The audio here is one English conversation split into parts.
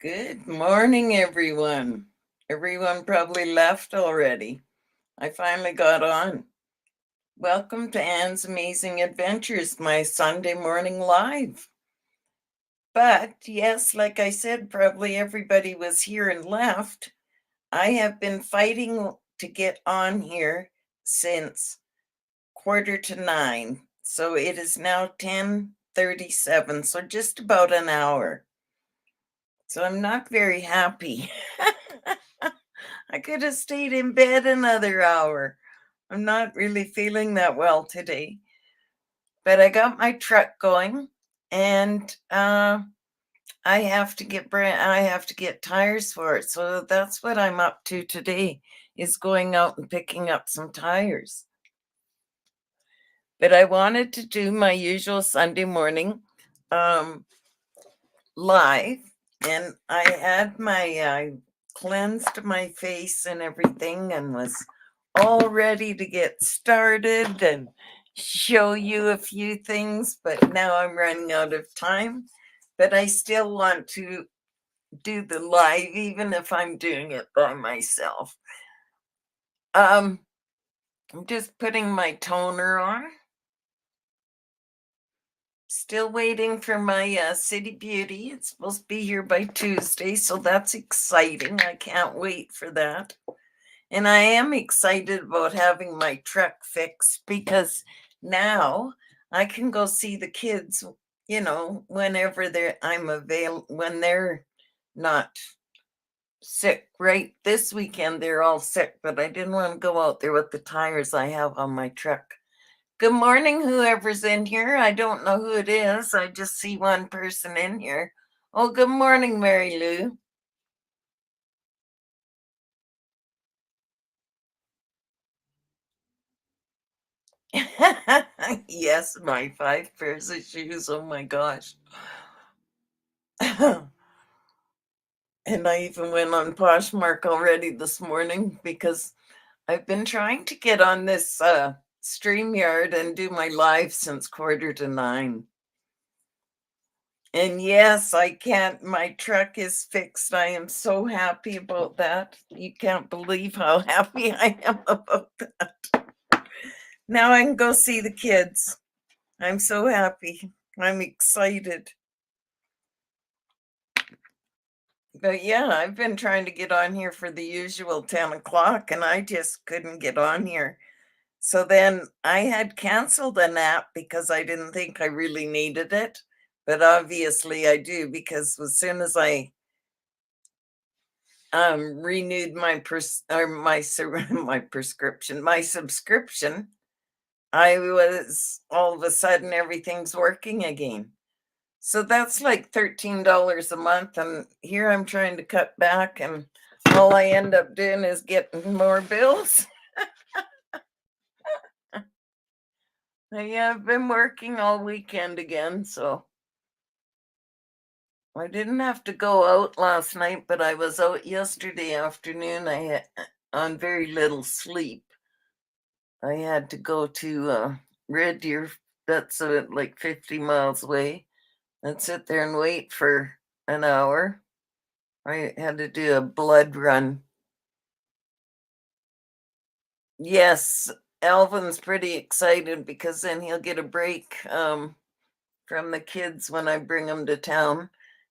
Good morning, everyone. Everyone probably left already. I finally got on. Welcome to Anne's Amazing Adventures, my Sunday morning live. But yes, like I said, probably everybody was here and left. I have been fighting to get on here since 8:45. So it is now 10:37, so just about an hour. So I'm not very happy. I could have stayed in bed another hour. I'm not really feeling that well today. But I got my truck going and I have to get tires for it. So that's what I'm up to today is going out and picking up some tires. But I wanted to do my usual Sunday morning um live, and I had I cleansed my face and everything and was all ready to get started and show you a few things, but now I'm running out of time. But I still want to do the live, even if I'm doing it by myself. I'm just putting my toner on. Still waiting for my City Beauty. It's supposed to be here by Tuesday, so that's exciting. I can't wait for that. And I am excited about having my truck fixed because now I can go see the kids, whenever when they're not sick. Right this weekend they're all sick, but I didn't want to go out there with the tires I have on my truck. Good morning, whoever's in here. I don't know who it is. I just see one person in here. Oh, good morning, Mary Lou. Yes, my 5 pairs of shoes. Oh my gosh. And I even went on Poshmark already this morning because I've been trying to get on this StreamYard and do my live since 8:45. And yes, I can't. My truck is fixed. I am so happy about that. You can't believe how happy I am about that. Now I can go see the kids. I'm so happy. I'm excited. But yeah, I've been trying to get on here for the usual 10 o'clock and I just couldn't get on here. So then I had canceled an app because I didn't think I really needed it. But obviously I do because as soon as I renewed my my prescription, my subscription, I was all of a sudden everything's working again. So that's like $13 a month, and here I'm trying to cut back, and all I end up doing is getting more bills. Yeah, I've been working all weekend again, so I didn't have to go out last night, but I was out yesterday afternoon. I had on very little sleep. I had to go to Red Deer, that's like 50 miles away, and sit there and wait for an hour. I had to do a blood run. Yes, Alvin's pretty excited because then he'll get a break from the kids when I bring him to town.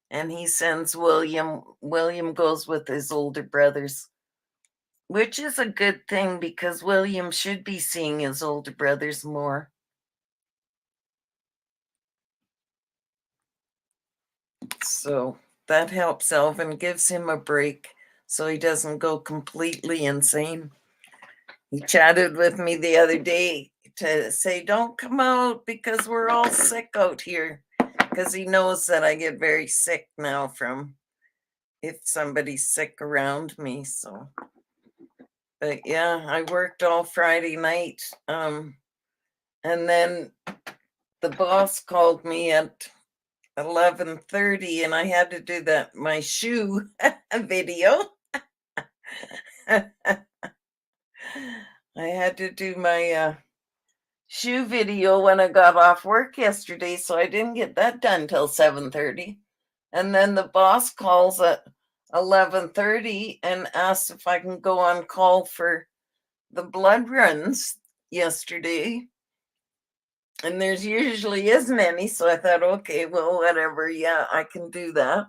And he sends William. William goes with his older brothers, which is a good thing because William should be seeing his older brothers more. So that helps Alvin, gives him a break so he doesn't go completely insane. He chatted with me the other day to say, don't come out because we're all sick out here. Because he knows that I get very sick now from if somebody's sick around me. So, but yeah, I worked all Friday night. And then the boss called me at 11:30 and I had to do my shoe video. I had to do my shoe video when I got off work yesterday, so I didn't get that done till 7:30. And then the boss calls at 11:30 and asks if I can go on call for the blood runs yesterday. And there's usually isn't any, so I thought, okay, well, whatever, yeah, I can do that.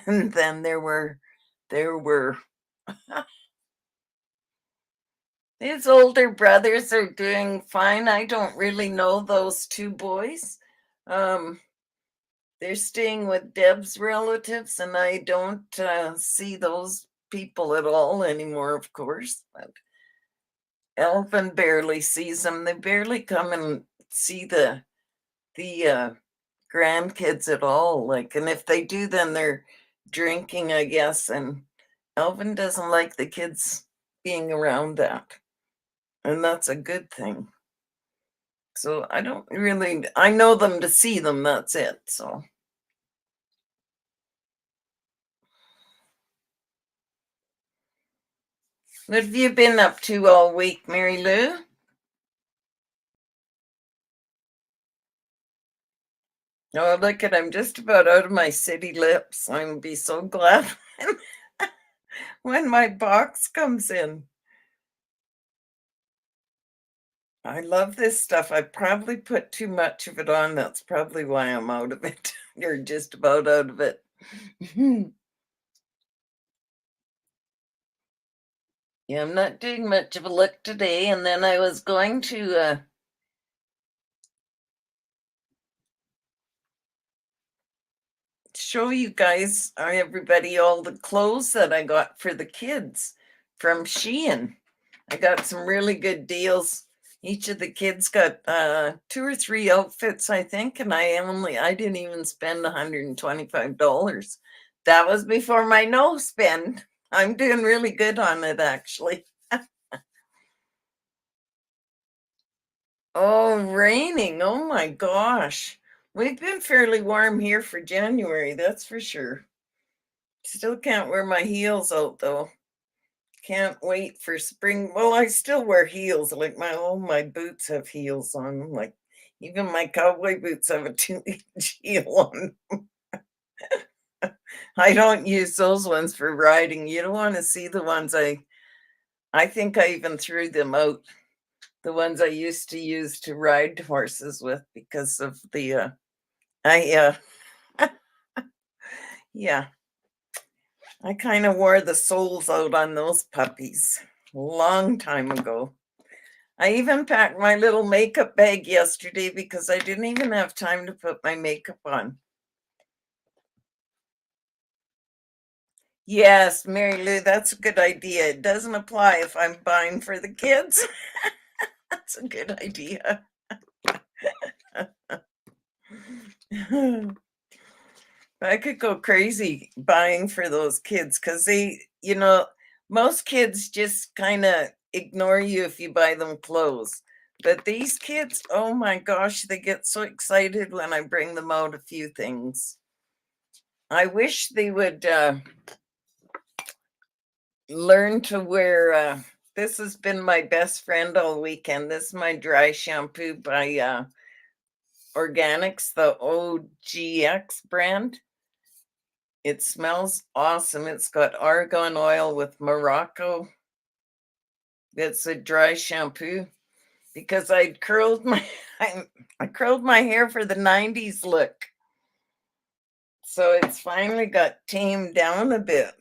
And then there were his older brothers are doing fine. I don't really know those two boys. Um, they're staying with Deb's relatives, and I don't see those people at all anymore, of course. But Elvin barely sees them. They barely come and see the grandkids at all. Like, and if they do, then they're drinking, I guess. And Elvin doesn't like the kids being around that, and that's a good thing. So I don't really, I know them to see them, that's it. So what have you been up to all week, Mary Lou? Oh, look at, I'm just about out of my city lips. I'm be so glad when my box comes in. I love this stuff. I probably put too much of it on. That's probably why I'm out of it. You're just about out of it. Yeah, I'm not doing much of a look today. And then I was going to show you guys, everybody, all the clothes that I got for the kids from Shein. I got some really good deals. Each of the kids got two or three outfits, I think, and I didn't even spend $125. That was before my no spend. I'm doing really good on it, actually. Oh, raining. Oh my gosh. We've been fairly warm here for January, that's for sure. Still can't wear my heels out though. Can't wait for spring. Well, I still wear heels. Like all my boots have heels on 'em, like even my cowboy boots have a 2-inch heel on. I don't use those ones for riding. You don't want to see the ones I think I even threw them out. The ones I used to use to ride horses with because of the I yeah, I kind of wore the soles out on those puppies a long time ago. I even packed my little makeup bag yesterday because I didn't even have time to put my makeup on. Yes, Mary Lou, that's a good idea. It doesn't apply if I'm buying for the kids. That's a good idea. I could go crazy buying for those kids because most kids just kind of ignore you if you buy them clothes. But these kids, oh my gosh, they get so excited when I bring them out a few things. I wish they would learn to wear. This has been my best friend all weekend. This is my dry shampoo by Organics, the OGX brand. It smells awesome. It's got argan oil with Morocco. It's a dry shampoo because I curled my hair for the 90s look. So it's finally got tamed down a bit.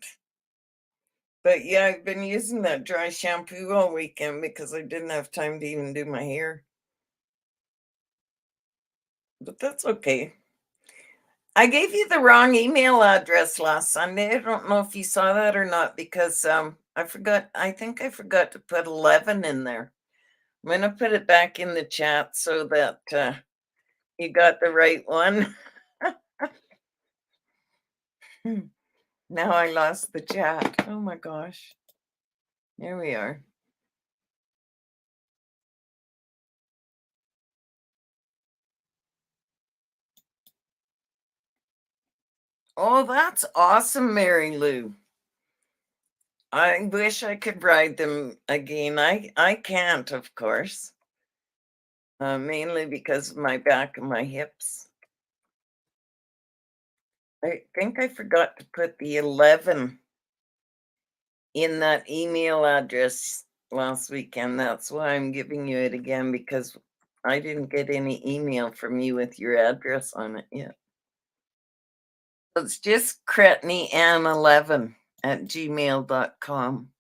But yeah, I've been using that dry shampoo all weekend because I didn't have time to even do my hair. But that's okay. I gave you the wrong email address last Sunday. I don't know if you saw that or not because I forgot. I think I forgot to put 11 in there. I'm gonna put it back in the chat so that you got the right one. Now I lost the chat. Oh my gosh. Here we are. Oh, that's awesome, Mary Lou. I wish I could ride them again. I can't, of course, mainly because of my back and my hips. I think I forgot to put the 11 in that email address last weekend. That's why I'm giving you it again because I didn't get any email from you with your address on it yet. It's just cretneyam11@gmail.com.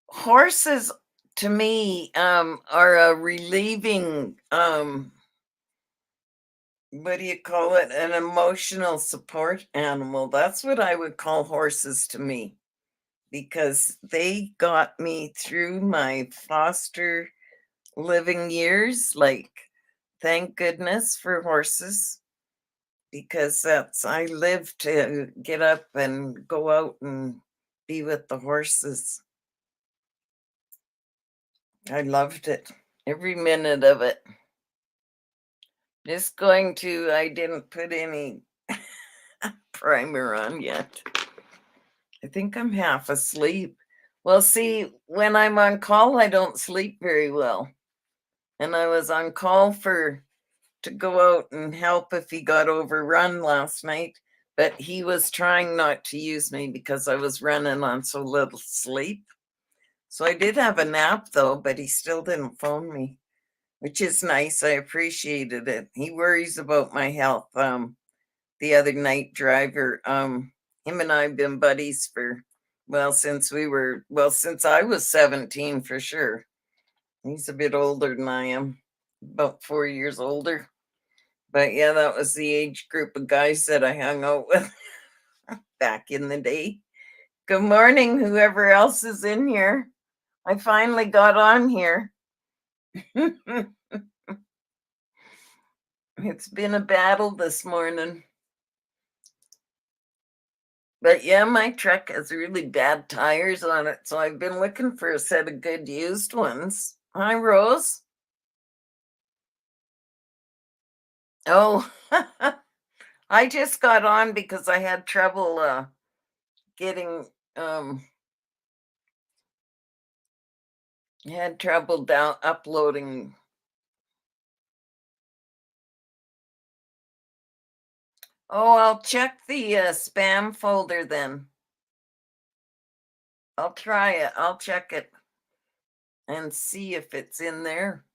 Horses to me are a relieving what do you call it? An emotional support animal. That's what I would call horses to me because they got me through my foster living years. Like, thank goodness for horses because I live to get up and go out and be with the horses. I loved it, every minute of it. Just going to, I didn't put any primer on yet. I think I'm half asleep. Well, see, when I'm on call, I don't sleep very well. And I was on call to go out and help if he got overrun last night, but he was trying not to use me because I was running on so little sleep. So I did have a nap though, but he still didn't phone me, which is nice. I appreciated it. He worries about my health. The other night driver, him and I have been buddies for, well, since I was 17 for sure. He's a bit older than I am, about 4 years older. But yeah, that was the age group of guys that I hung out with back in the day. Good morning, whoever else is in here. I finally got on here. It's been a battle this morning. But yeah, my truck has really bad tires on it, so I've been looking for a set of good used ones. Hi, Rose. Oh, I just got on because I had trouble getting had trouble down uploading. Oh, I'll check the spam folder then. I'll try it. I'll check it and see if it's in there.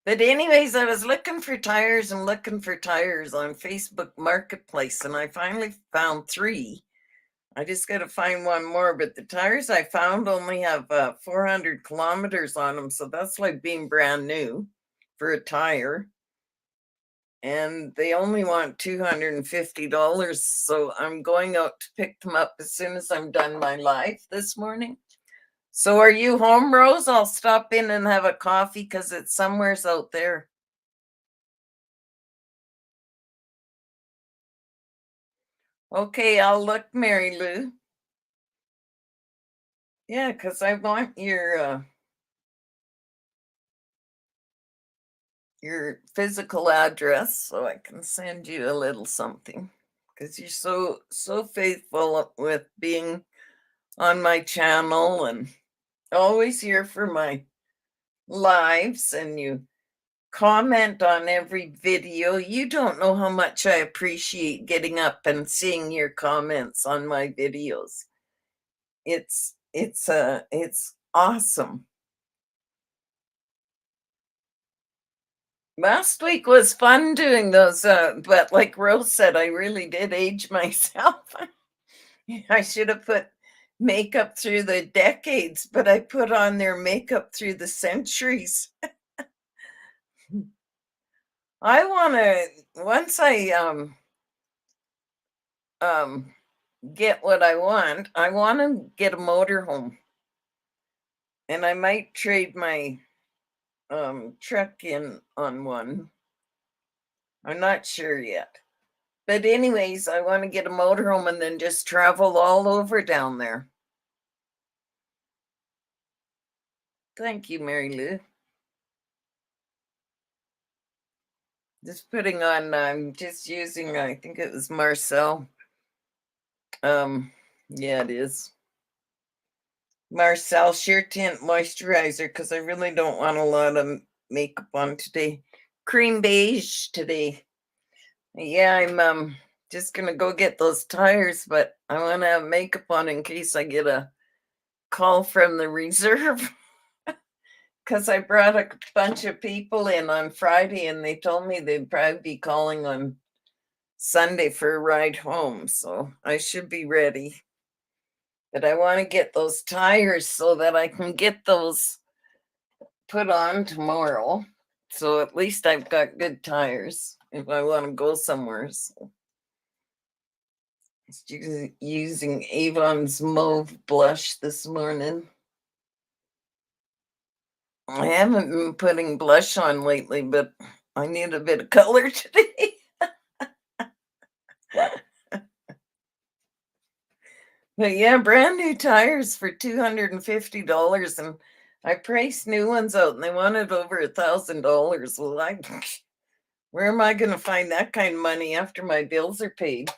But anyways, I was looking for tires and looking for tires on Facebook Marketplace, and I finally found 3. I just got to find one more, but the tires I found only have 400 kilometers on them, so that's like being brand new for a tire. And they only want $250, so I'm going out to pick them up as soon as I'm done my live this morning. So are you home, Rose? I'll stop in and have a coffee because it's somewheres out there. Okay, I'll look, Mary Lou. Yeah, because I want your physical address so I can send you a little something. Because you're so faithful with being on my channel and always here for my lives, and you comment on every video. You don't know how much I appreciate getting up and seeing your comments on my videos. It's awesome. Last week was fun doing those, but like Rose said, I really did age myself. I should have put makeup through the decades, but I put on their makeup through the centuries. I want to once I um get what I want to get a motorhome. And I might trade my truck in on one. I'm not sure yet. But anyways, I want to get a motorhome and then just travel all over down there. Thank you, Mary Lou. Just putting on, I'm just using, I think it was Marcel. Yeah, it is. Marcel Sheer Tint Moisturizer because I really don't want a lot of makeup on today. Cream beige today. Yeah, I'm just gonna go get those tires, but I want to have makeup on in case I get a call from the reserve. Because I brought a bunch of people in on Friday and they told me they'd probably be calling on Sunday for a ride home. So I should be ready. But I want to get those tires so that I can get those put on tomorrow. So at least I've got good tires if I want to go somewhere. So it's using Avon's Mauve blush this morning. I haven't been putting blush on lately, but I need a bit of color today. But yeah, brand new tires for $250, and I priced new ones out, and they wanted over $1,000. Well, where am I going to find that kind of money after my bills are paid?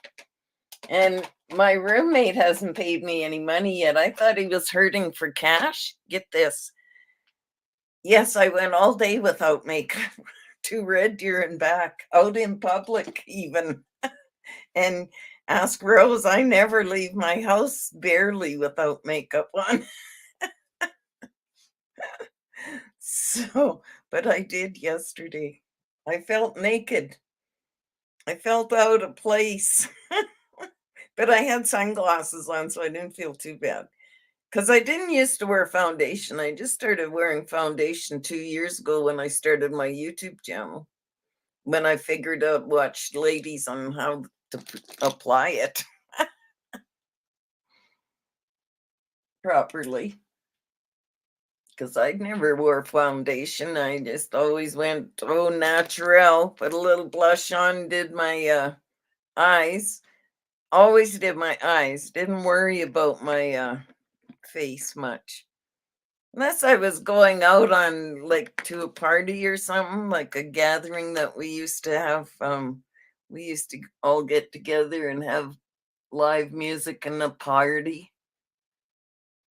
And my roommate hasn't paid me any money yet. I thought he was hurting for cash. Get this. Yes, I went all day without makeup to Red Deer and back, out in public even. And ask Rose, I never leave my house barely without makeup on. So, but I did yesterday. I felt naked. I felt out of place. But I had sunglasses on, so I didn't feel too bad. Because I didn't used to wear foundation. I just started wearing foundation 2 years ago when I started my YouTube channel. When I figured out, watched ladies on how to apply it properly. Because I never wore foundation. I just always went au natural, put a little blush on, did my eyes. Always did my eyes. Didn't worry about my face much. Unless I was going out on like to a party or something, like a gathering that we used to have. We used to all get together and have live music and a party.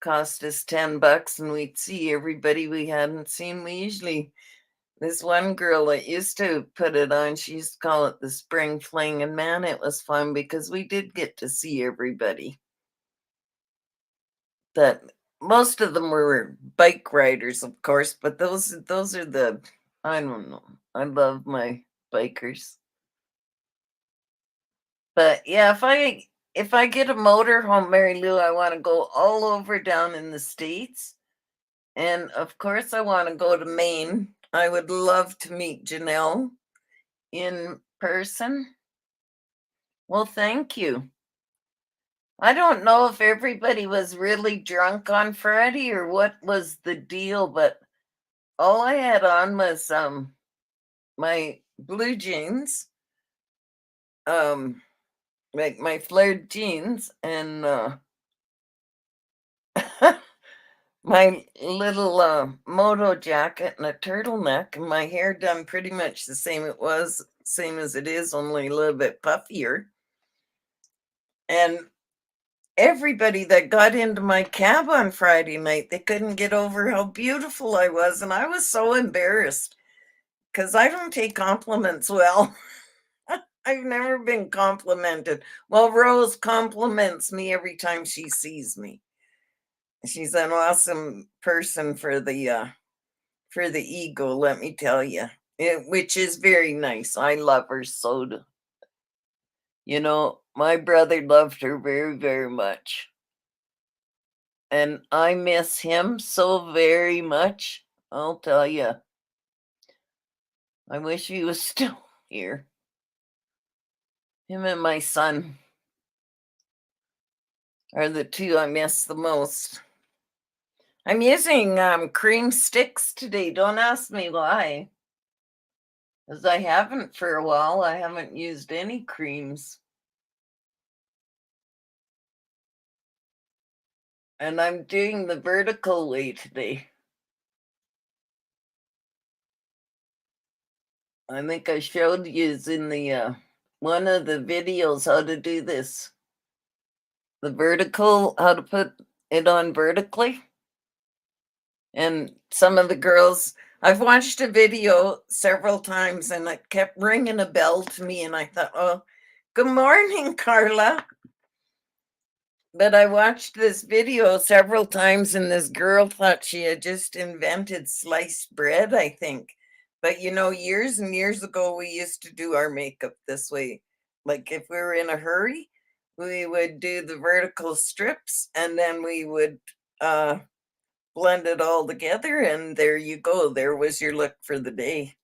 Cost us $10 and we'd see everybody we hadn't seen. We usually, this one girl that used to put it on, she used to call it the spring fling, and man, it was fun because we did get to see everybody. That most of them were bike riders, of course, but those are the, I don't know. I love my bikers. But yeah, if I get a motor home, Mary Lou, I want to go all over down in the States. And of course, I want to go to Maine. I would love to meet Janelle in person. Well, thank you. I don't know if everybody was really drunk on Friday or what was the deal, but all I had on was my blue jeans, um like my flared jeans, and my little moto jacket and a turtleneck, and my hair done pretty much the same it was, same as it is, only a little bit puffier. And everybody that got into my cab on Friday night, they couldn't get over how beautiful I was, and I was so embarrassed because I don't take compliments well. I've never been complimented. Well, Rose compliments me every time she sees me. She's an awesome person for the ego, let me tell you. Which is very nice. I love her so. My brother loved her very, very much. And I miss him so very much. I'll tell you. I wish he was still here. Him and my son are the two I miss the most. I'm using cream sticks today. Don't ask me why. Because I haven't for a while. I haven't used any creams. And I'm doing the vertical way today. I think I showed you in the one of the videos how to do this. The vertical, how to put it on vertically. And some of the girls I've watched a video several times and it kept ringing a bell to me, and I thought, oh, good morning, Carla. But I watched this video several times, and this girl thought she had just invented sliced bread, I think. But years and years ago, we used to do our makeup this way. Like if we were in a hurry, we would do the vertical strips and then we would uh, blend it all together, and there you go. There was your look for the day,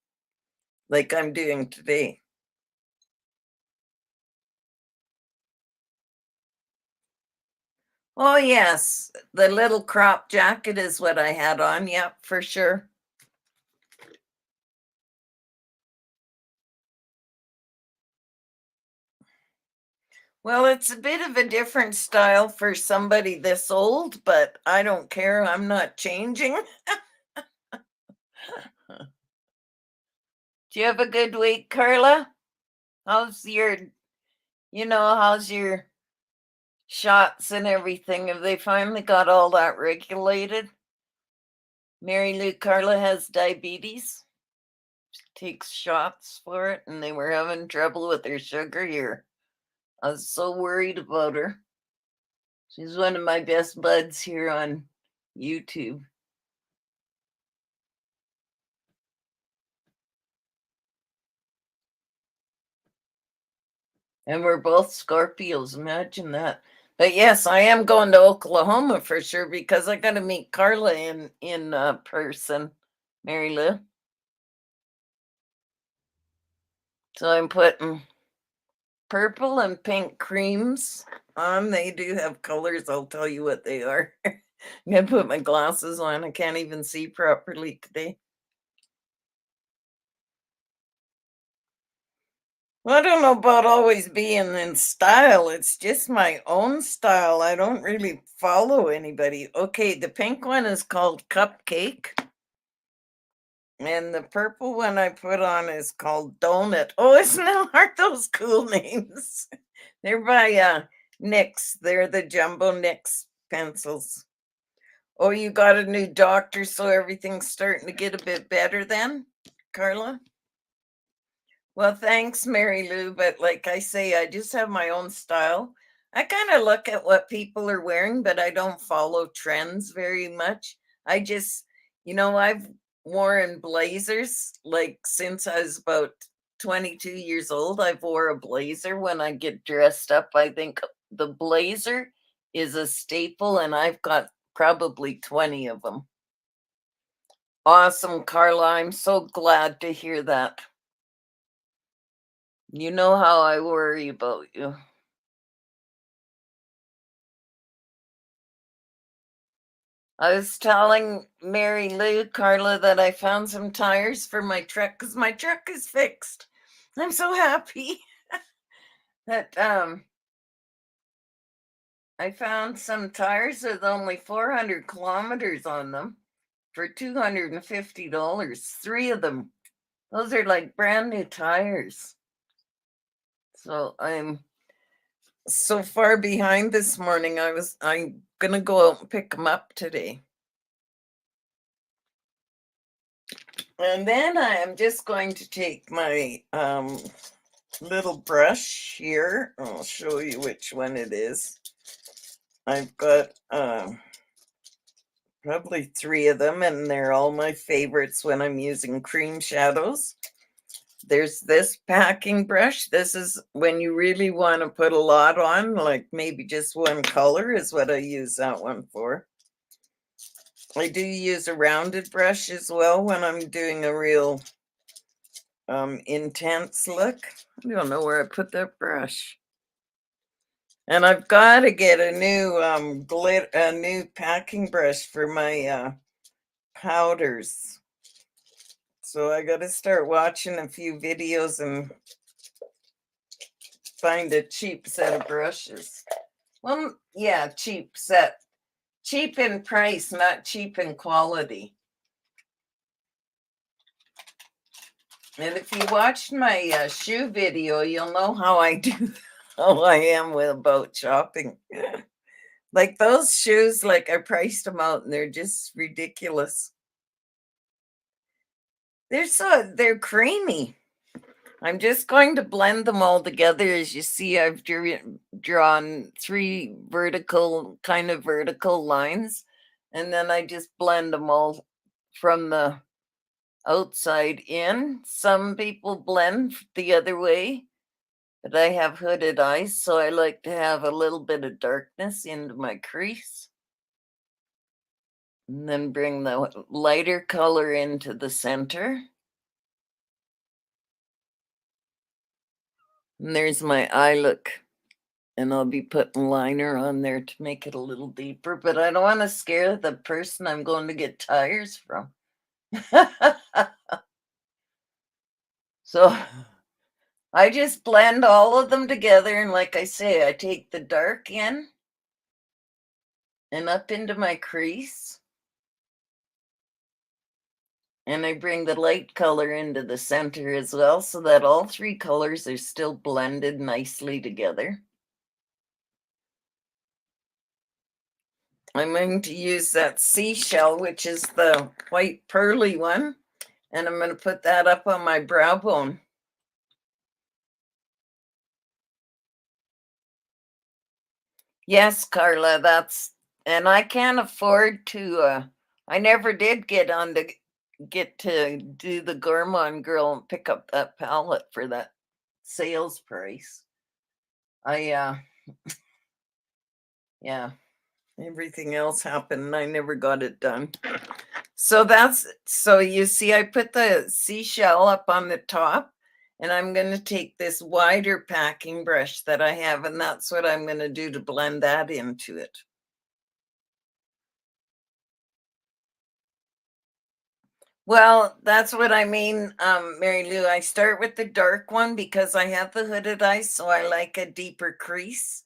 like I'm doing today. Oh, yes, the little crop jacket is what I had on. Yep, for sure. Well, it's a bit of a different style for somebody this old, but I don't care. I'm not changing. Do you have a good week, Carla? How's your shots and everything? Have they finally got all that regulated? Mary Lou, Carla has diabetes, takes shots for it, and they were having trouble with her sugar here. I was so worried about her. She's one of my best buds here on YouTube. And we're both Scorpios. Imagine that. But yes, I am going to Oklahoma for sure because I got to meet Carla in person, Mary Lou. So I'm putting purple and pink creams on. They do have colors. I'll tell you what they are. I'm gonna put my glasses on. I can't even see properly today. Well, I don't know about always being in style. It's just my own style. I don't really follow anybody. Okay, the pink one is called Cupcake. And the purple one I put on is called Donut. Oh, isn't that, aren't those cool names? They're by NYX. They're the Jumbo NYX pencils. Oh, you got a new doctor, so everything's starting to get a bit better then, Carla? Well, thanks, Mary Lou. But like I say, I just have my own style. I kind of look at what people are wearing, but I don't follow trends very much. I just, I've worn blazers like since I was about 22 years old. I've wore a blazer when I get dressed up. I think the blazer is a staple, and I've got probably 20 of them. Awesome, Carla. I'm so glad to hear that. You know how I worry about you. I was telling Mary Lou, Carla, that I found some tires for my truck because my truck is fixed. I'm so happy that I found some tires with only 400 kilometers on them for $250. Three of them. Those are like brand new tires. So I'm so far behind this morning. I'm gonna go out and pick them up today. And then I am just going to take my little brush here. I'll show you which one it is. I've got probably three of them, and they're all my favorites when I'm using cream shadows. There's this packing brush. This is when you really want to put a lot on, like maybe just one color is what I use that one for. I do use a rounded brush as well when I'm doing a real intense look. I don't know where I put that brush. And I've got to get a new a new packing brush for my powders. So I got to start watching a few videos and find a cheap set of brushes. Well, yeah, cheap set. Cheap in price, not cheap in quality. And if you watched my shoe video, you'll know how I do, how I am with about shopping. Like those shoes, like I priced them out and they're just ridiculous. They're creamy. I'm just going to blend them all together. As you see, I've drawn three kind of vertical lines, and then I just blend them all from the outside in. Some people blend the other way, but I have hooded eyes, so I like to have a little bit of darkness into my crease. And then bring the lighter color into the center. And there's my eye look. And I'll be putting liner on there to make it a little deeper, but I don't want to scare the person I'm going to get tires from. So I just blend all of them together. And like I say, I take the dark in and up into my crease. And I bring the light color into the center as well, so that all three colors are still blended nicely together. I'm going to use that seashell, which is the white pearly one, and I'm going to put that up on my brow bone. Yes, Carla, and I can't afford to, I never did get to do the Gourmand Girl and pick up that palette for that sales price. Yeah, everything else happened and I never got it done. So you see, I put the seashell up on the top, and I'm going to take this wider packing brush that I have, and that's what I'm going to do to blend that into it. Well, that's what I mean, Mary Lou. I start with the dark one because I have the hooded eyes, so I like a deeper crease.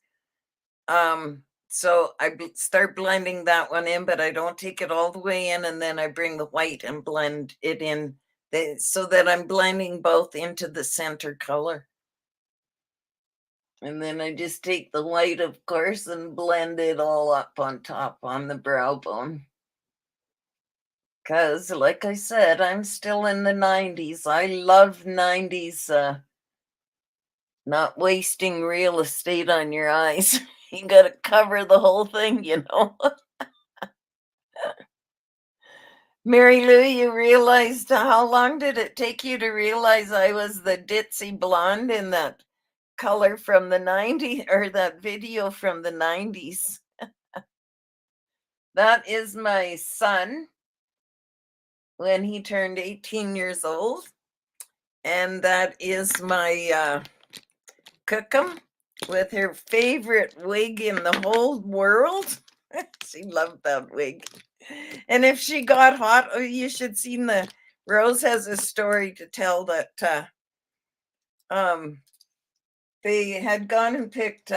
So I start blending that one in, but I don't take it all the way in, and then I bring the white and blend it in so that I'm blending both into the center color. And then I just take the white, of course, and blend it all up on top on the brow bone. Because, like I said, I'm still in the 90s. I love 90s, not wasting real estate on your eyes. You got to cover the whole thing, you know. Mary Lou, you realized how long did it take you to realize I was the ditzy blonde in that color from the 90s or that video from the 90s? That is my son when he turned 18 years old. And that is my Cookum with her favorite wig in the whole world. She loved that wig. And if she got hot, oh, you should see Rose has a story to tell that um they had gone and picked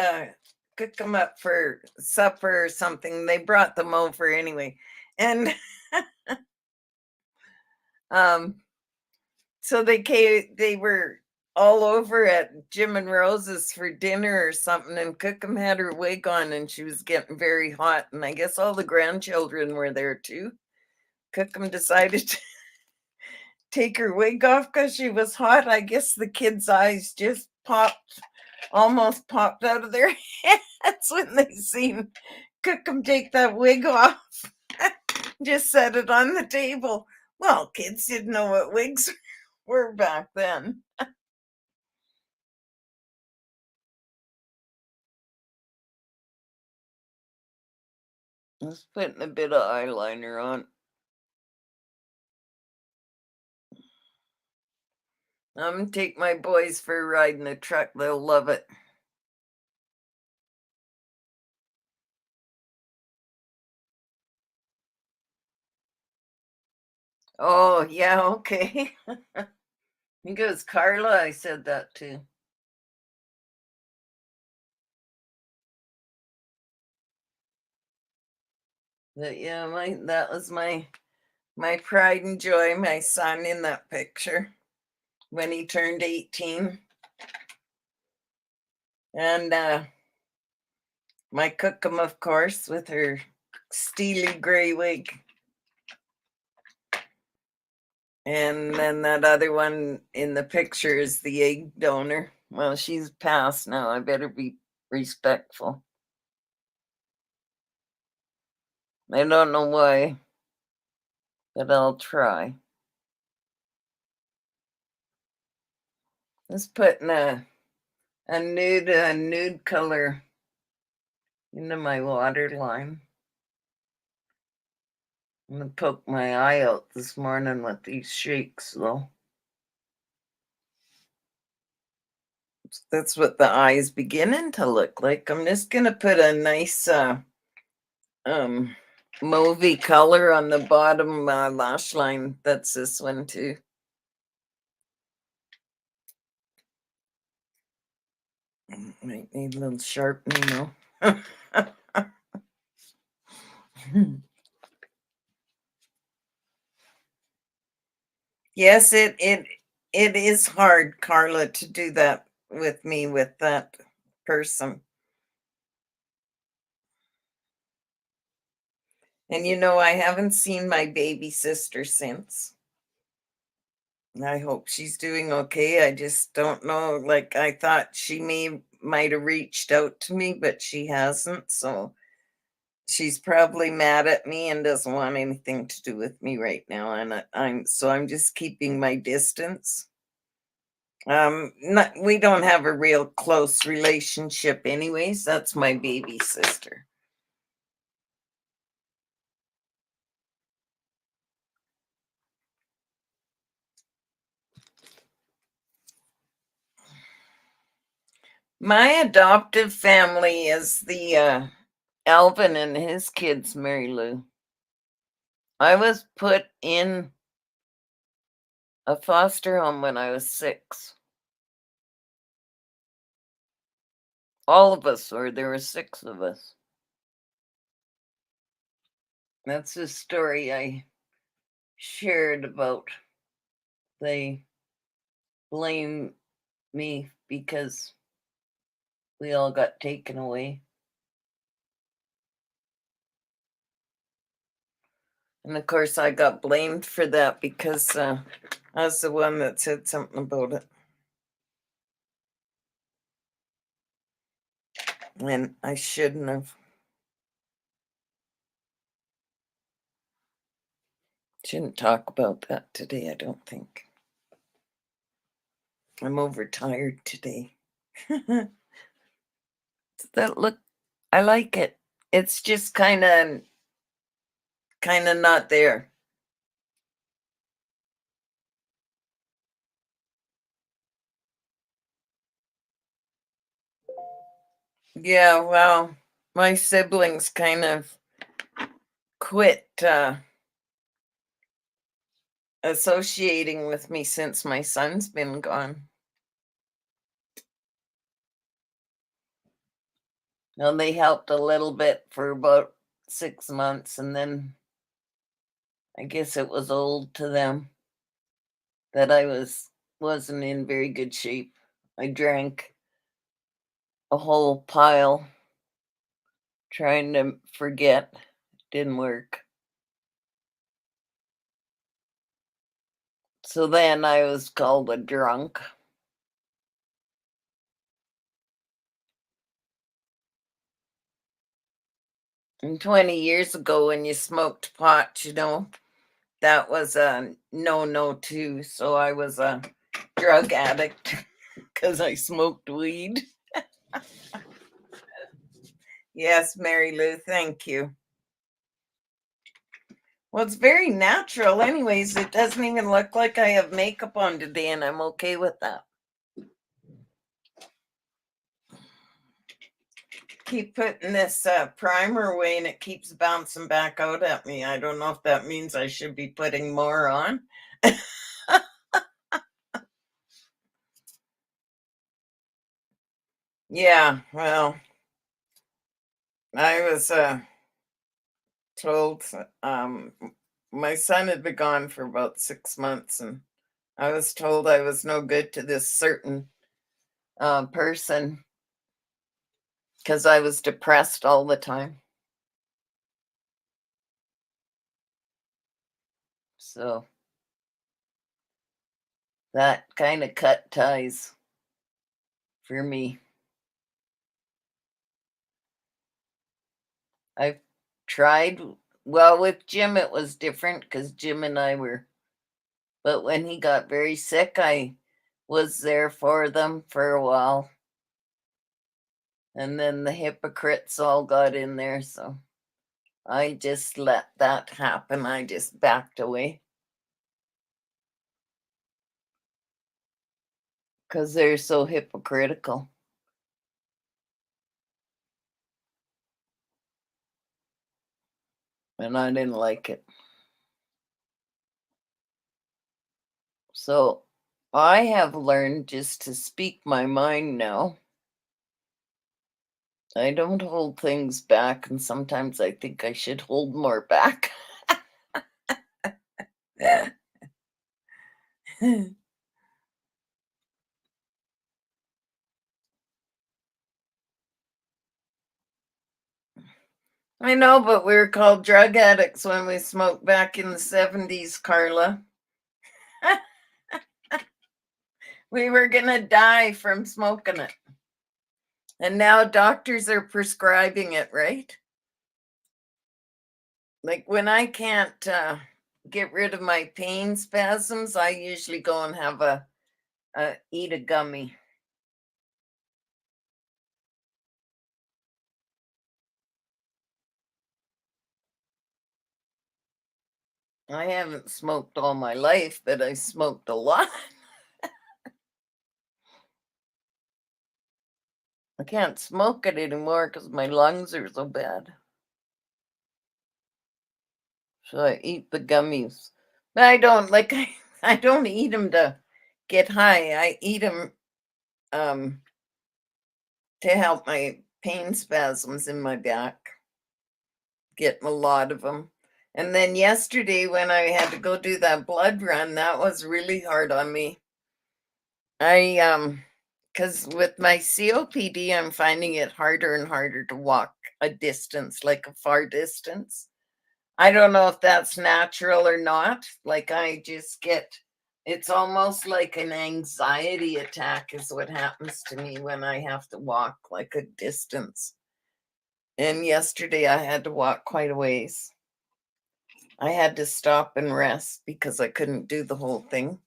Cookum up for supper or something. They brought them over anyway. And um so they were all over at Jim and Rose's for dinner or something, and Cookham had her wig on and she was getting very hot, and I guess all the grandchildren were there too. Cookham decided to take her wig off because she was hot. I guess the kids' eyes just almost popped out of their heads when they seen Cookham take that wig off. Just set it on the table. Well, kids didn't know what wigs were back then. Just putting a bit of eyeliner on. I'm gonna take my boys for a ride in the truck. They'll love it. Oh, yeah, okay. I think it was Carla I said that to. But yeah, that was my pride and joy, my son in that picture when he turned 18. And my Cookum, of course, with her steely gray wig. And then that other one in the picture is the egg donor. Well, she's passed now. I better be respectful. I don't know why, but I'll try. Let's put in a nude color into my water line. I'm gonna poke my eye out this morning with these shakes, though. That's what the eye is beginning to look like. I'm just gonna put a nice um mauvey color on the bottom lash line. That's this one too. Might need a little sharpening though. Yes, it is hard, Carla, to do that with me with that person. And I haven't seen my baby sister since. I hope she's doing okay. I just don't know. Like I thought she might have reached out to me, but she hasn't. So she's probably mad at me and doesn't want anything to do with me right now. And I'm just keeping my distance. We don't have a real close relationship anyways. That's my baby sister. My adoptive family is the Alvin and his kids, Mary Lou. I was put in a foster home when I was 6. All of us, or there were 6 of us. That's the story I shared about. They blame me because we all got taken away. And of course, I got blamed for that because I was the one that said something about it. And I shouldn't have. Shouldn't talk about that today, I don't think. I'm overtired today. That look, I like it. It's just kind of not there. Yeah, well, my siblings kind of quit associating with me since my son's been gone. Well, they helped a little bit for about 6 months, and then I guess it was old to them that wasn't in very good shape. I drank a whole pile trying to forget. Didn't work. So then I was called a drunk. And 20 years ago, when you smoked pot, that was a no too. So I was a drug addict because I smoked weed. Yes, Mary Lou, thank you. Well, it's very natural, anyways. It doesn't even look like I have makeup on today, and I'm okay with that. Keep putting this primer away, and it keeps bouncing back out at me. I don't know if that means I should be putting more on. Yeah, well, I was told my son had been gone for about 6 months, and I was told I was no good to this certain person because I was depressed all the time. So That kind of cut ties for me. I've tried, well, with Jim, it was different because Jim and I were, but when he got very sick, I was there for them for a while. And then the hypocrites all got in there. So I just let that happen. I just backed away because they're so hypocritical. And I didn't like it. So I have learned just to speak my mind now. I don't hold things back, and sometimes I think I should hold more back. I know, but we were called drug addicts when we smoked back in the 70s, Carla. We were going to die from smoking it. And now doctors are prescribing it, right? Like when I can't get rid of my pain spasms, I usually go and have eat a gummy. I haven't smoked all my life, but I smoked a lot. I can't smoke it anymore because my lungs are so bad. So I eat the gummies. But I don't like I don't eat them to get high. I eat them um to help my pain spasms in my back. Get a lot of them. And then yesterday when I had to go do that blood run, that was really hard on me. I because with my COPD, I'm finding it harder and harder to walk a distance, like a far distance. I don't know if that's natural or not. Like I just get, it's almost like an anxiety attack is what happens to me when I have to walk like a distance. And yesterday I had to walk quite a ways. I had to stop and rest because I couldn't do the whole thing.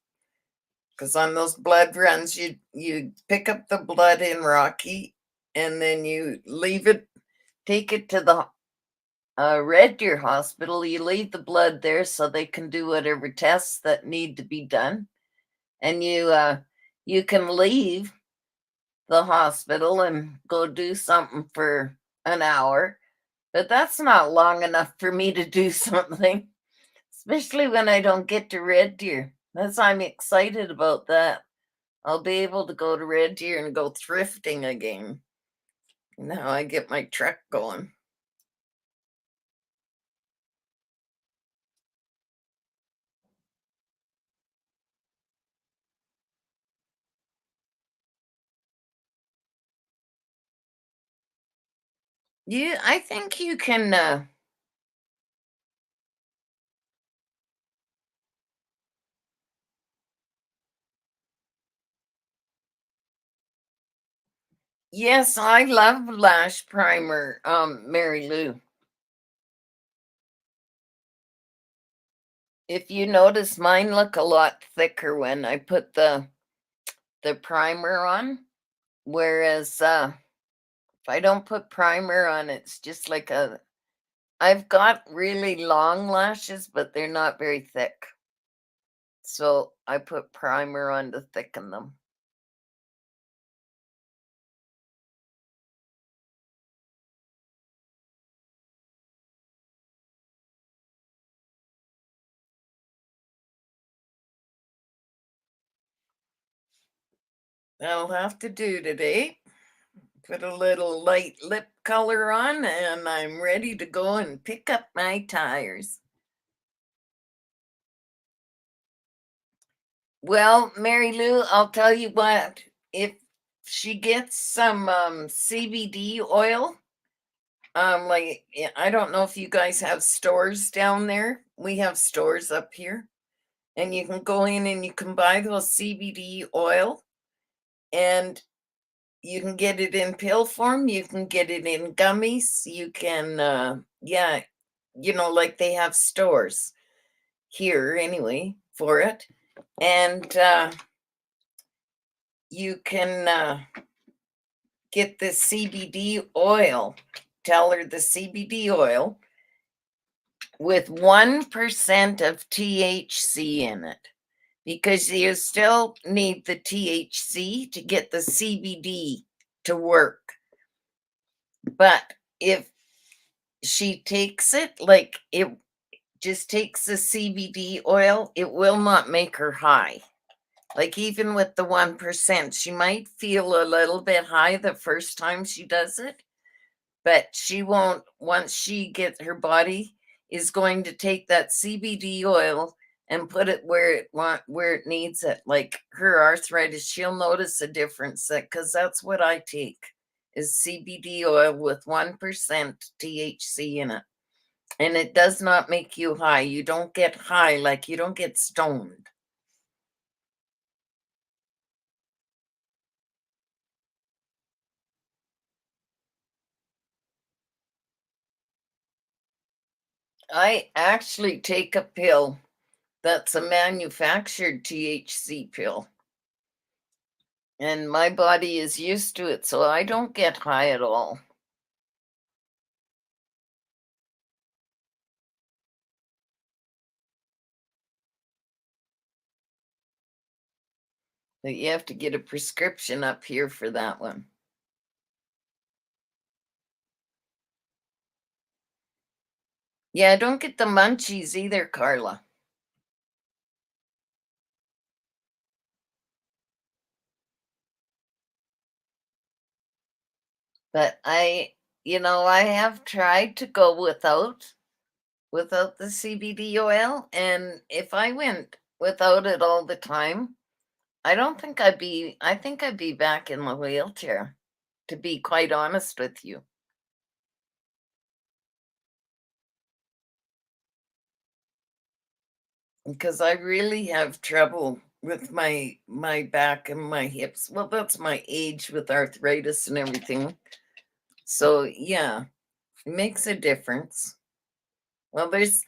Because on those blood runs, you pick up the blood in Rocky, and then you leave it, take it to the Red Deer Hospital. You leave the blood there so they can do whatever tests that need to be done, and you can leave the hospital and go do something for an hour. But that's not long enough for me to do something, especially when I don't get to Red Deer. That's I'm excited about that. I'll be able to go to Red Deer and go thrifting again. Now I get my truck going. I think you can. Yes, I love lash primer, Mary Lou. If you notice, mine look a lot thicker when I put the primer on, whereas if I don't put primer on, it's just like a. I've got really long lashes, but they're not very thick, so I put primer on to thicken them. I'll have to do today. Put a little light lip color on, and I'm ready to go and pick up my tires. Well, Mary Lou, I'll tell you what, if she gets some CBD oil, like I don't know if you guys have stores down there. We have stores up here. and you can go in and you can buy those CBD oil, and you can get it in pill form, you can get it in gummies, you can yeah, like they have stores here anyway for it. And you can get the CBD oil. Tell her the CBD oil with 1% of THC in it, because you still need the THC to get the CBD to work. But if she takes it, like it just takes the CBD oil, it will not make her high. Like even with the 1%, she might feel a little bit high the first time she does it, but she won't. Once she gets, her body is going to take that CBD oil and put it where it needs it. Like her arthritis, she'll notice a difference, because that's what I take is CBD oil with 1% THC in it. And it does not make you high. You don't get high, like you don't get stoned. I actually take a pill that's a manufactured THC pill. And my body is used to it, so I don't get high at all. But you have to get a prescription up here for that one. Yeah, don't get the munchies either, Carla. But I have tried to go without the CBD oil, and if I went without it all the time, I think I'd be back in the wheelchair, to be quite honest with you. Because I really have trouble with my back and my hips. Well, that's my age with arthritis and everything. So yeah, it makes a difference. Well, there's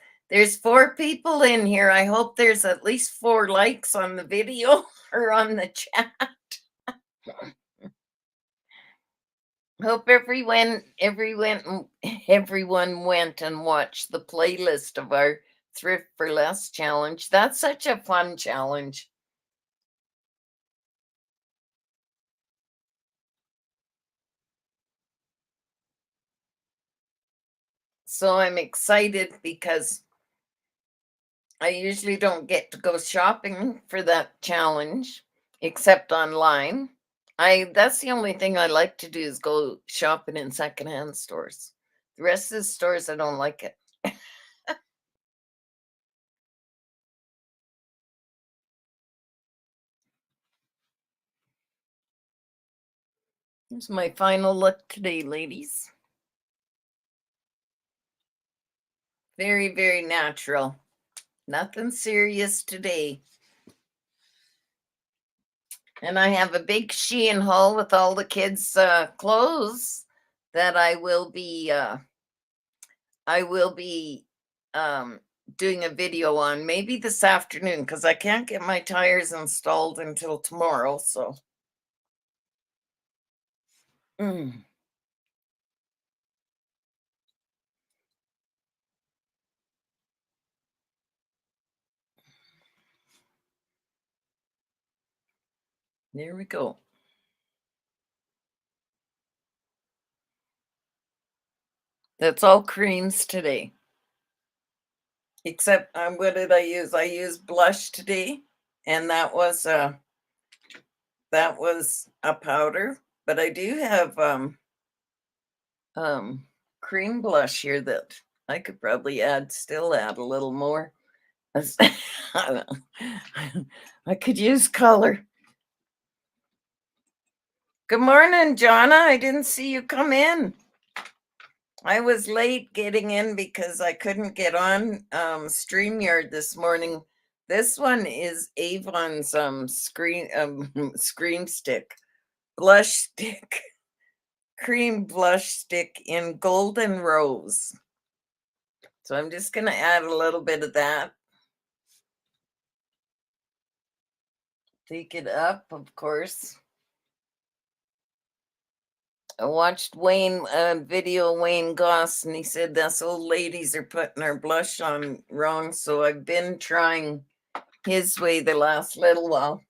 4 people in here. I hope there's at least 4 likes on the video or on the chat. Hope everyone went and watched the playlist of our Thrift for Less challenge. That's such a fun challenge. So I'm excited because I usually don't get to go shopping for that challenge except online. That's the only thing I like to do is go shopping in secondhand stores. The rest of the stores I don't like it. Here's my final look today, ladies. Very, very natural. Nothing serious today. And I have a big Shein haul with all the kids' clothes that I will be doing a video on maybe this afternoon, because I can't get my tires installed until tomorrow. So there we go. That's all creams today. Except what did I use? I used blush today, and that was a powder. But I do have cream blush here that I could probably still add a little more. I could use color. Good morning, Jonna. I didn't see you come in. I was late getting in because I couldn't get on StreamYard this morning. This one is Avon's scream stick, blush stick, cream blush stick in golden rose. So I'm just gonna add a little bit of that. Take it up, of course. I watched Wayne video Wayne Goss, and he said us old ladies are putting our blush on wrong. So I've been trying his way the last little while.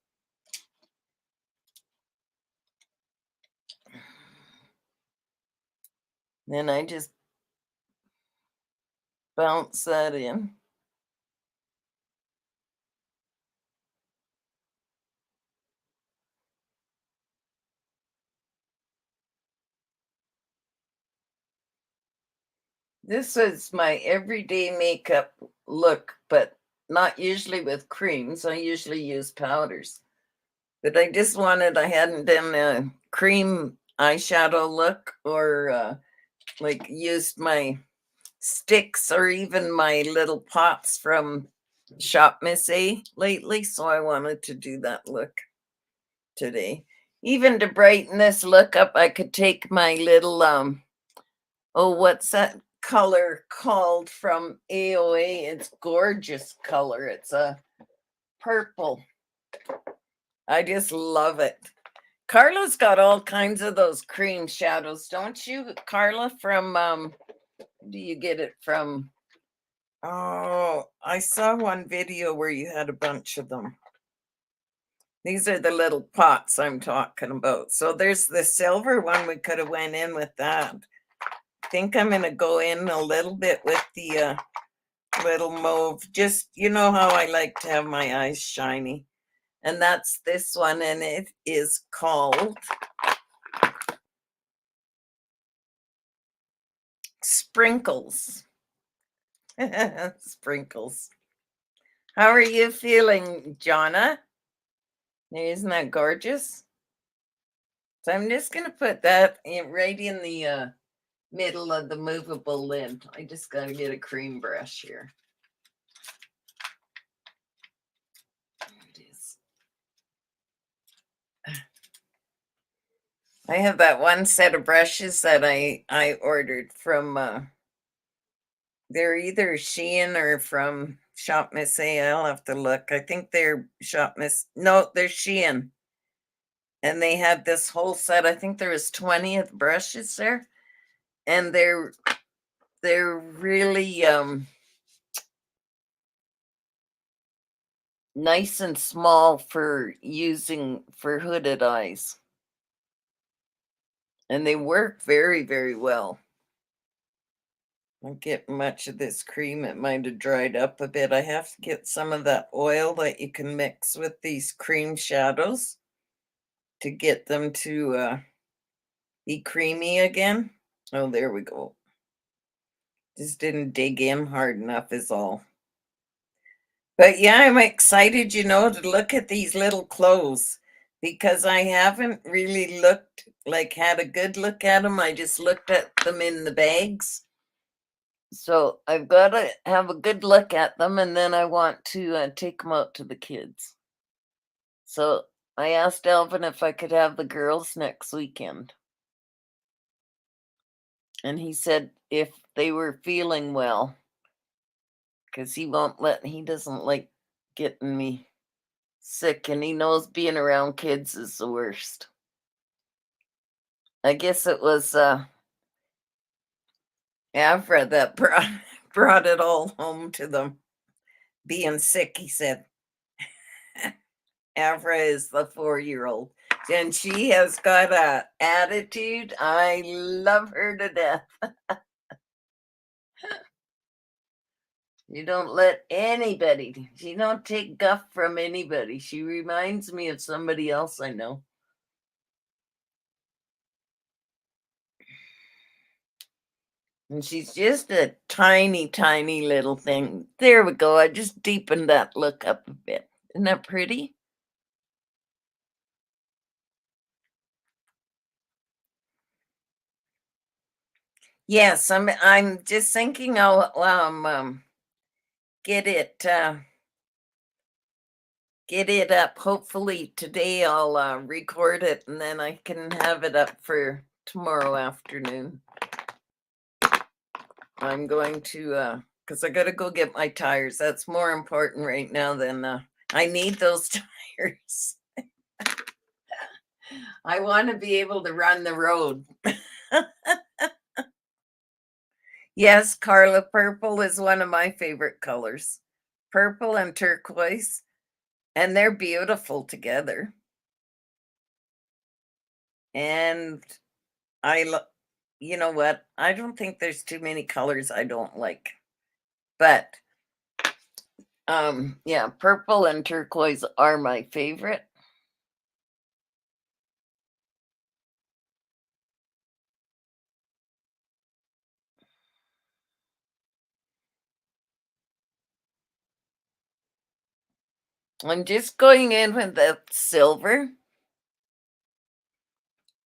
Then I just bounce that in. This is my everyday makeup look, but not usually with creams. I usually use powders. But I just wanted, I hadn't done a cream eyeshadow look or like used my sticks or even my little pots from Shop Miss A lately. So I wanted to do that look today. Even to brighten this look up, I could take my little oh, what's that color called from AOA? It's gorgeous color. It's a purple. I just love it. Carla's got all kinds of those cream shadows, don't you, Carla? From do you get it from? Oh, I saw one video where you had a bunch of them. These are the little pots I'm talking about. So there's the silver one. We could have went in with that. I think I'm gonna go in a little bit with the little mauve. Just, you know how I like to have my eyes shiny. And that's this one, and it is called Sprinkles. Sprinkles. How are you feeling, Jonna? Isn't that gorgeous? So I'm just going to put that right in the middle of the movable lid. I just got to get a cream brush here. There it is. I have that one set of brushes that I ordered from they're either Shein or from Shop Miss A. I'll have to look. I think they're Shop Miss. No, they're Shein. And they had this whole set. I think there was 20 of the brushes there. And they're really nice and small for using for hooded eyes. And they work very, very well. I don't get much of this cream. It might have dried up a bit. I have to get some of that oil that you can mix with these cream shadows to get them to be creamy again. Oh, there we go. Just didn't dig in hard enough is all. But yeah, I'm excited, to look at these little clothes because I haven't really had a good look at them. I just looked at them in the bags. So I've got to have a good look at them, and then I want to take them out to the kids. So I asked Elvin if I could have the girls next weekend. And he said if they were feeling well, because he doesn't like getting me sick, and he knows being around kids is the worst. I guess it was Avra that brought it all home to them. Being sick, he said. Avra is the 4-year-old, and she has got a attitude. I love her to death. You don't let anybody, she don't take guff from anybody. She reminds me of somebody else I know. And she's just a tiny, tiny little thing. There we go. I just deepened that look up a bit. Isn't that pretty? Yes, I'm just thinking I'll get it get it up. Hopefully today I'll record it and then I can have it up for tomorrow afternoon. I'm going to, because I got to go get my tires. That's more important right now than I need those tires. I want to be able to run the road. Yes, Carla, purple is one of my favorite colors. Purple and turquoise, and they're beautiful together. And you know what? I don't think there's too many colors I don't like. But yeah, purple and turquoise are my favorite. I'm just going in with the silver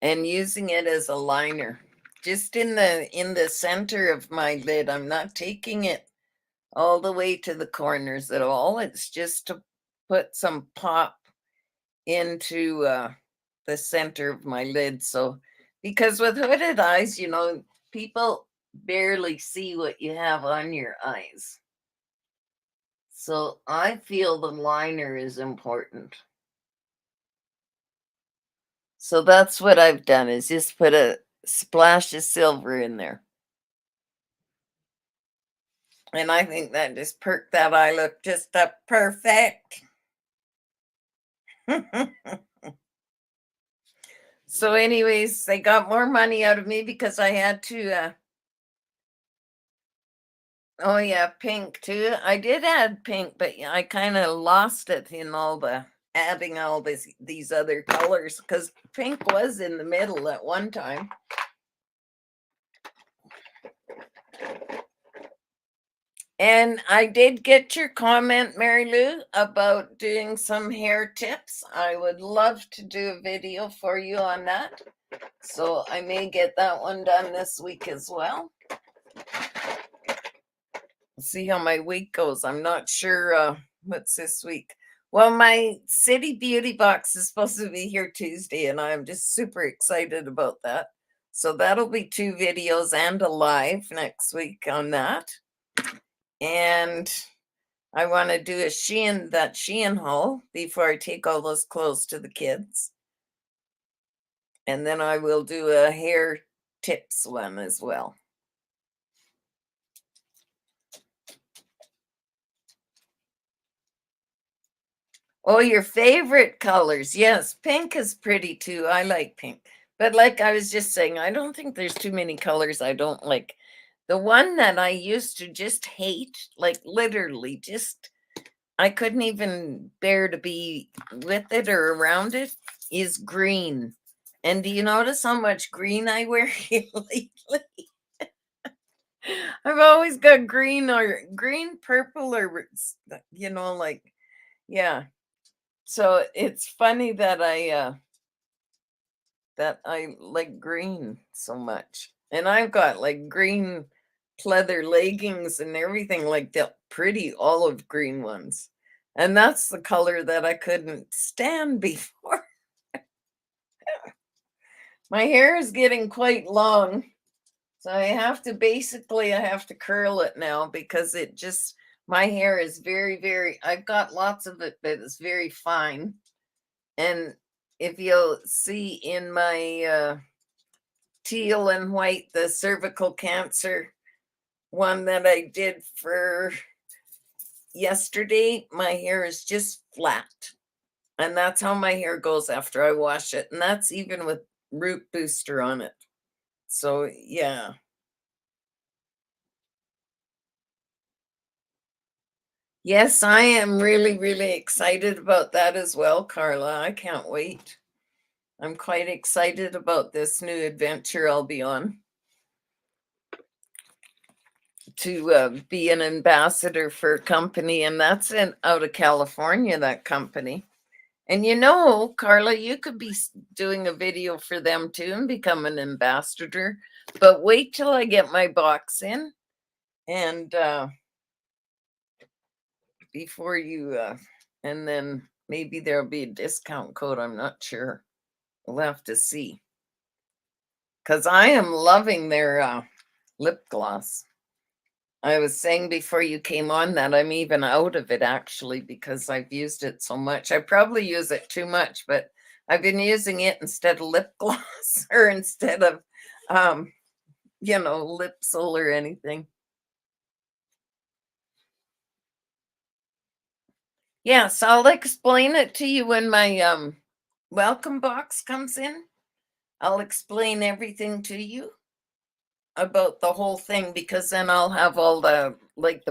and using it as a liner. Just in the center of my lid. I'm not taking it all the way to the corners at all. It's just to put some pop into the center of my lid. So, because with hooded eyes, you know, people barely see what you have on your eyes. So I feel the liner is important. So that's what I've done is just put a splash of silver in there. And I think that just perked that eye look just up perfect. So anyways, they got more money out of me because I had to oh yeah, pink too. I did add pink, but I kind of lost it in all the adding all these other colors because pink was in the middle at one time. And I did get your comment, Mary Lou, about doing some hair tips. I would love to do a video for you on that. So I may get that one done this week as well. See how my week goes. I'm not sure what's this week. Well, my City Beauty box is supposed to be here Tuesday, and I'm just super excited about that. So that'll be 2 videos and a live next week on that. And I want to do a Shein haul before I take all those clothes to the kids. And then I will do a hair tips one as well. Oh, your favorite colors. Yes, pink is pretty too. I like pink. But like I was just saying, I don't think there's too many colors I don't like. The one that I used to just hate, like literally just I couldn't even bear to be with it or around it, is green. And do you notice how much green I wear lately? I've always got green or green, purple, or you know, like yeah. So it's funny that I like green so much. And I've got like green pleather leggings and everything, like the pretty olive green ones. And that's the color that I couldn't stand before. My hair is getting quite long. So I have to curl it now because it just my hair is very, I've got lots of it, but it's very fine. And if you'll see in my teal and white, the cervical cancer one that I did for yesterday, my hair is just flat. And that's how my hair goes after I wash it. And that's even with root booster on it. So, yeah. Yes, I am really excited about that as well, Carla. I can't wait. I'm quite excited about this new adventure I'll be on to be an ambassador for a company, and that's out of California, that company. And you know, Carla, you could be doing a video for them too and become an ambassador. But wait till I get my box in, and before you, and then Maybe there'll be a discount code. I'm not sure. We'll have to see. Because I am loving their lip gloss. I was saying before you came on that I'm even out of it actually because I've used it so much. I probably use it too much, but I've been using it instead of lip gloss or instead of, Lipsil or anything. Yes, I'll explain it to you when my welcome box comes in. I'll explain everything to you about the whole thing because then I'll have all the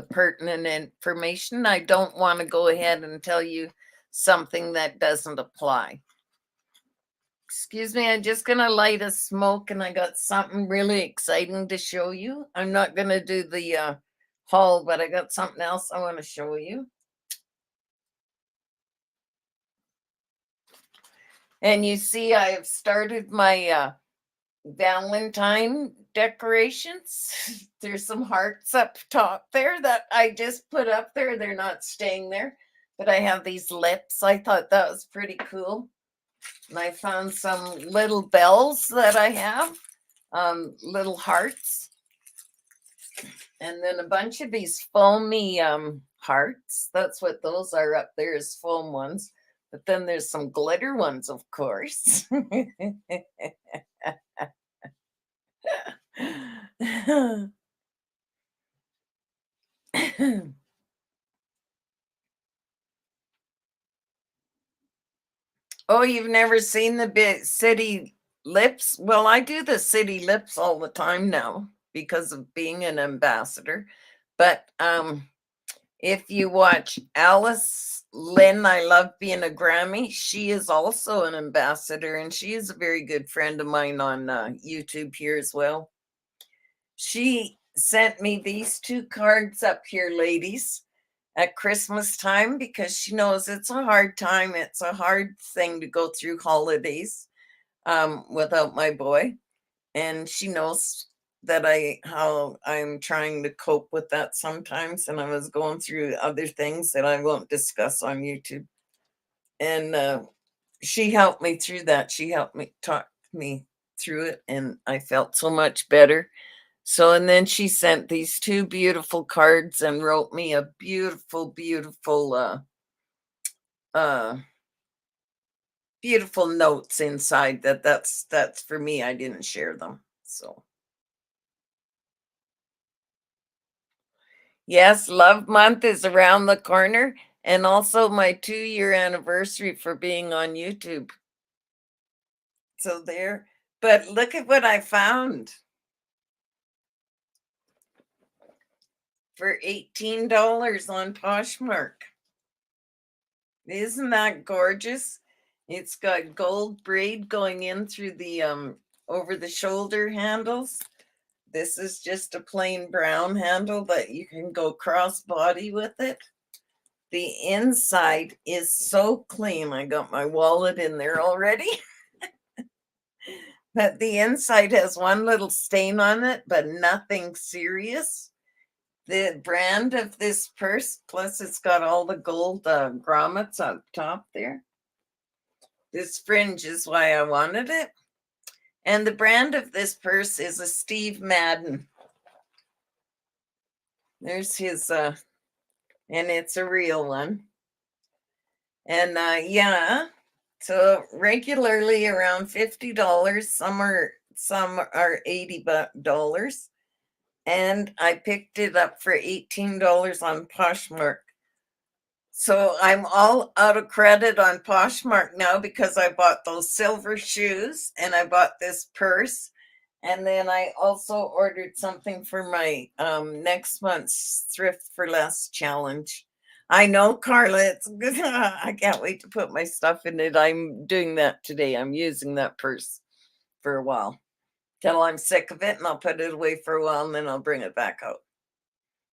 pertinent information. I don't want to go ahead and tell you something that doesn't apply. Excuse me, I'm just gonna light a smoke and I got something really exciting to show you. I'm not gonna do the haul, but I got something else I want to show you. And you see, I have started my Valentine decorations. There's some hearts up top there that I just put up there. They're not staying there, but I have these lips. I thought that was pretty cool. And I found some little bells that I have, little hearts. And then a bunch of these foamy hearts. That's what those are up there, is foam ones. But then there's some glitter ones, of course. Oh, you've never seen the city lips? Well, I do the city lips all the time now because of being an ambassador. But if you watch Alice Lynn, I Love Being a Grammy, she is also an ambassador and she is a very good friend of mine on YouTube here as well. She sent me these two cards up here, ladies, at Christmas time because she knows it's a hard time. It's a hard thing to go through holidays without my boy. And she knows that how I'm trying to cope with that sometimes. And I was going through other things that I won't discuss on YouTube. And she helped me through that. She helped me talk me through it. And I felt so much better. So, and then she sent these two beautiful cards and wrote me a beautiful, beautiful notes inside that's for me. I didn't share them. So, yes, Love Month is around the corner and also my 2-year anniversary for being on YouTube. So there, but look at what I found. For $18 on Poshmark. Isn't that gorgeous? It's got gold braid going in through the over the shoulder handles. This is just a plain brown handle, but you can go cross body with it. The inside is so clean. I got my wallet in there already. But the inside has one little stain on it, but nothing serious. The brand of this purse, plus it's got all the gold grommets up top there. This fringe is why I wanted it. And the brand of this purse is a Steve Madden. There's his, and it's a real one. And yeah, so regularly around $50. Some are $80. And I picked it up for $18 on Poshmark. So I'm all out of credit on Poshmark now because I bought those silver shoes and I bought this purse. And then I also ordered something for my next month's Thrift for Less challenge. I know, Carla, it's good. I can't wait to put my stuff in it. I'm doing that today. I'm using that purse for a while till I'm sick of it and I'll put it away for a while and then I'll bring it back out.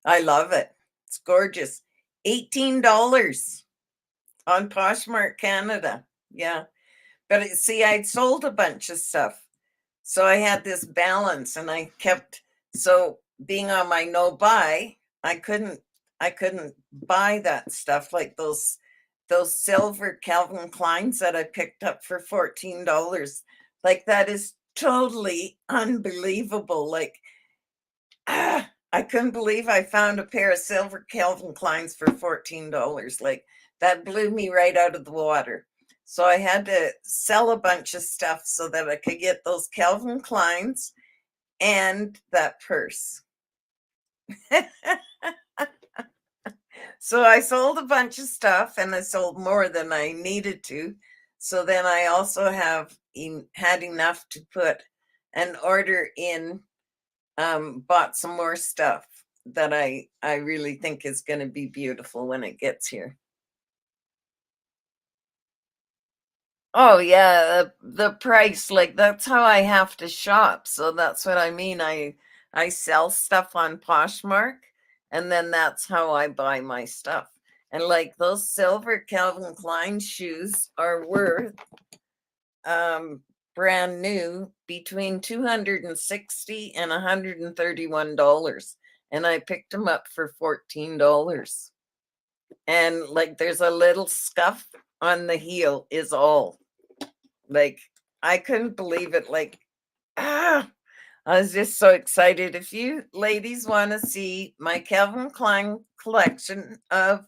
I love it. It's gorgeous. $18 on Poshmark Canada. Yeah. But see, I'd sold a bunch of stuff. So I had this balance and I kept, so being on my no buy, I couldn't buy that stuff like those those silver Calvin Kleins that I picked up for $14. Like, that is totally unbelievable. Like, I couldn't believe I found a pair of silver Calvin Kleins for $14. Like, that blew me right out of the water. So I had to sell a bunch of stuff so that I could get those Calvin Kleins and that purse. So I sold a bunch of stuff and I sold more than I needed to. So then I also had enough to put an order in, bought some more stuff that I really think is going to be beautiful when it gets here. Oh yeah, the price, like that's how I have to shop. So that's what I mean. I sell stuff on Poshmark and then that's how I buy my stuff. And like those silver Calvin Klein shoes are worth um brand new between 260 and $131. And I picked them up for $14. And like there's a little scuff on the heel is all. Like, I couldn't believe it. Like, I was just so excited. If you ladies want to see my Calvin Klein collection of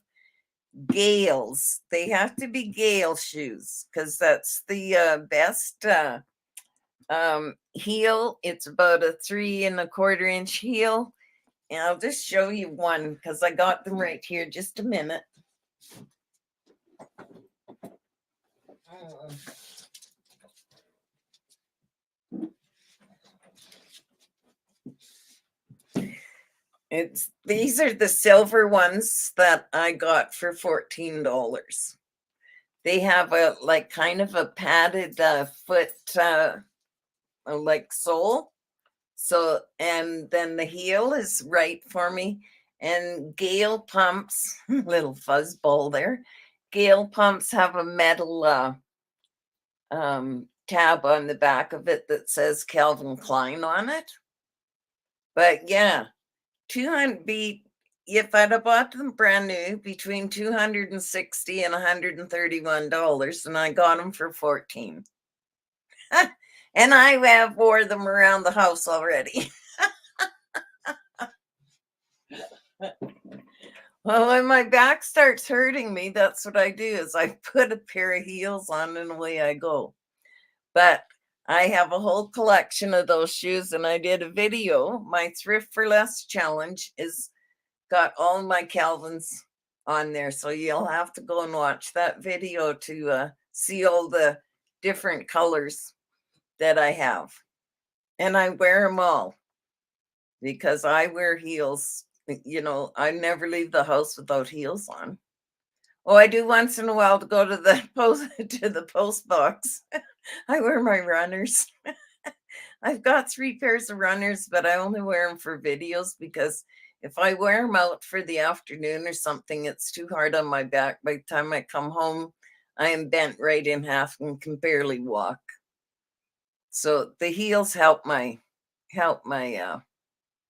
Gales, they have to be Gale shoes because that's the best heel. It's about a 3¼ inch heel. And I'll just show you one because I got them right here. Just a minute. These are the silver ones that I got for $14. They have a like kind of a padded foot like sole. So and then the heel is right for me. And Gale pumps, little fuzzball there. Gale pumps have a metal tab on the back of it that says Calvin Klein on it. But yeah, 200 be if I'd have bought them brand new between $260 and $131, and I got them for 14. And I have wore them around the house already. Well, when my back starts hurting me, that's what I do is I put a pair of heels on and away I go. But I have a whole collection of those shoes and I did a video. My Thrift for Less challenge is got all my Calvins on there. So you'll have to go and watch that video to see all the different colors that I have. And I wear them all because I wear heels. You know, I never leave the house without heels on. Oh, I do once in a while to go to the post box. I wear my runners. I've got 3 pairs of runners, but I only wear them for videos because if I wear them out for the afternoon or something, it's too hard on my back. By the time I come home, I am bent right in half and can barely walk. So the heels help my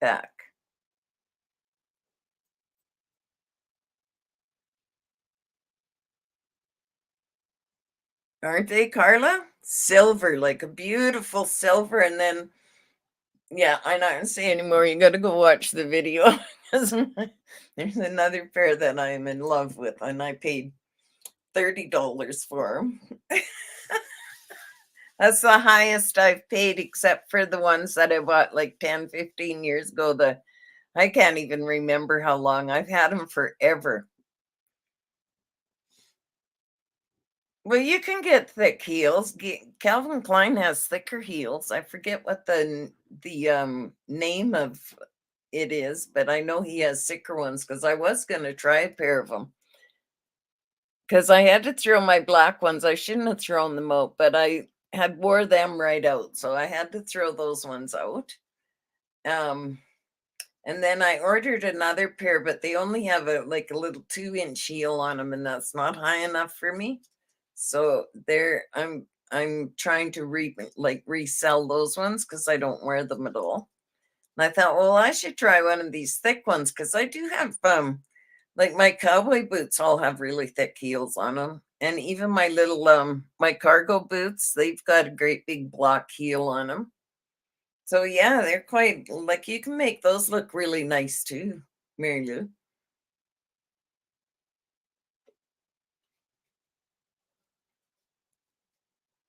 back. Aren't they, Carla? Silver, like a beautiful silver. And then, yeah, I'm not going to say anymore. You got to go watch the video. There's another pair that I'm in love with, and I paid $30 for them. That's the highest I've paid, except for the ones that I bought like 10, 15 years ago. I can't even remember how long. I've had them forever. Well, you can get thick heels. Calvin Klein has thicker heels. I forget what the name of it is, but I know he has thicker ones because I was going to try a pair of them. Because I had to throw my black ones. I shouldn't have thrown them out, but I had wore them right out, so I had to throw those ones out. And then I ordered another pair, but they only have a little 2-inch heel on them, and that's not high enough for me. So I'm trying to resell those ones because I don't wear them at all. And I thought, well, I should try one of these thick ones because I do have Like my cowboy boots all have really thick heels on them. And even my little my cargo boots, they've got a great big block heel on them. So yeah, they're quite like you can make those look really nice too, Mary Lou.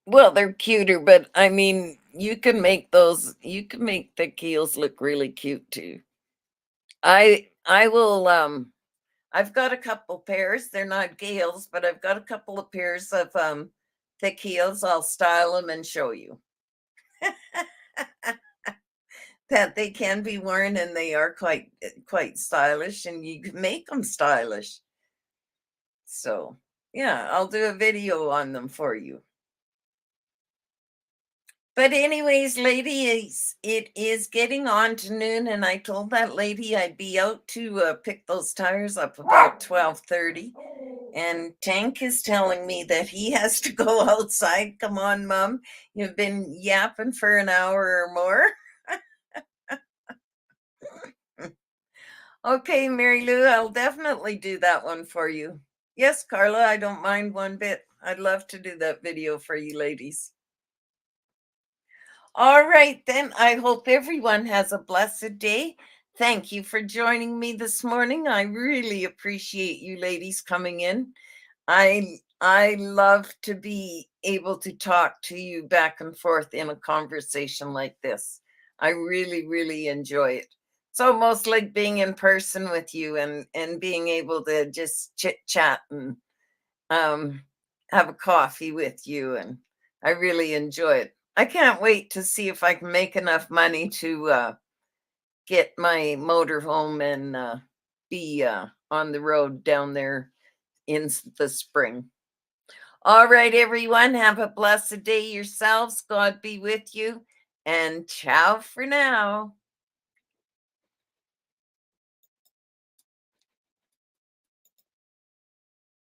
Well, they're cuter, but I mean, you can make thick heels look really cute too. I will I've got a couple pairs. They're not Gales, but I've got a couple of pairs of thick heels. I'll style them and show you that they can be worn and they are quite stylish and you can make them stylish. So, yeah, I'll do a video on them for you. But anyways, ladies, it is getting on to noon, and I told that lady I'd be out to pick those tires up about 12:30. And Tank is telling me that he has to go outside. Come on, Mom. You've been yapping for an hour or more. Okay, Mary Lou, I'll definitely do that one for you. Yes, Carla, I don't mind one bit. I'd love to do that video for you ladies. All right, then. I hope everyone has a blessed day. Thank you for joining me this morning. I really appreciate you ladies coming in. I love to be able to talk to you back and forth in a conversation like this. I really, really enjoy it. It's almost like being in person with you and being able to just chit chat and um, have a coffee with you, and I really enjoy it. I can't wait to see if I can make enough money to get my motor home and be on the road down there in the spring. All right, everyone, have a blessed day yourselves. God be with you, and ciao for now.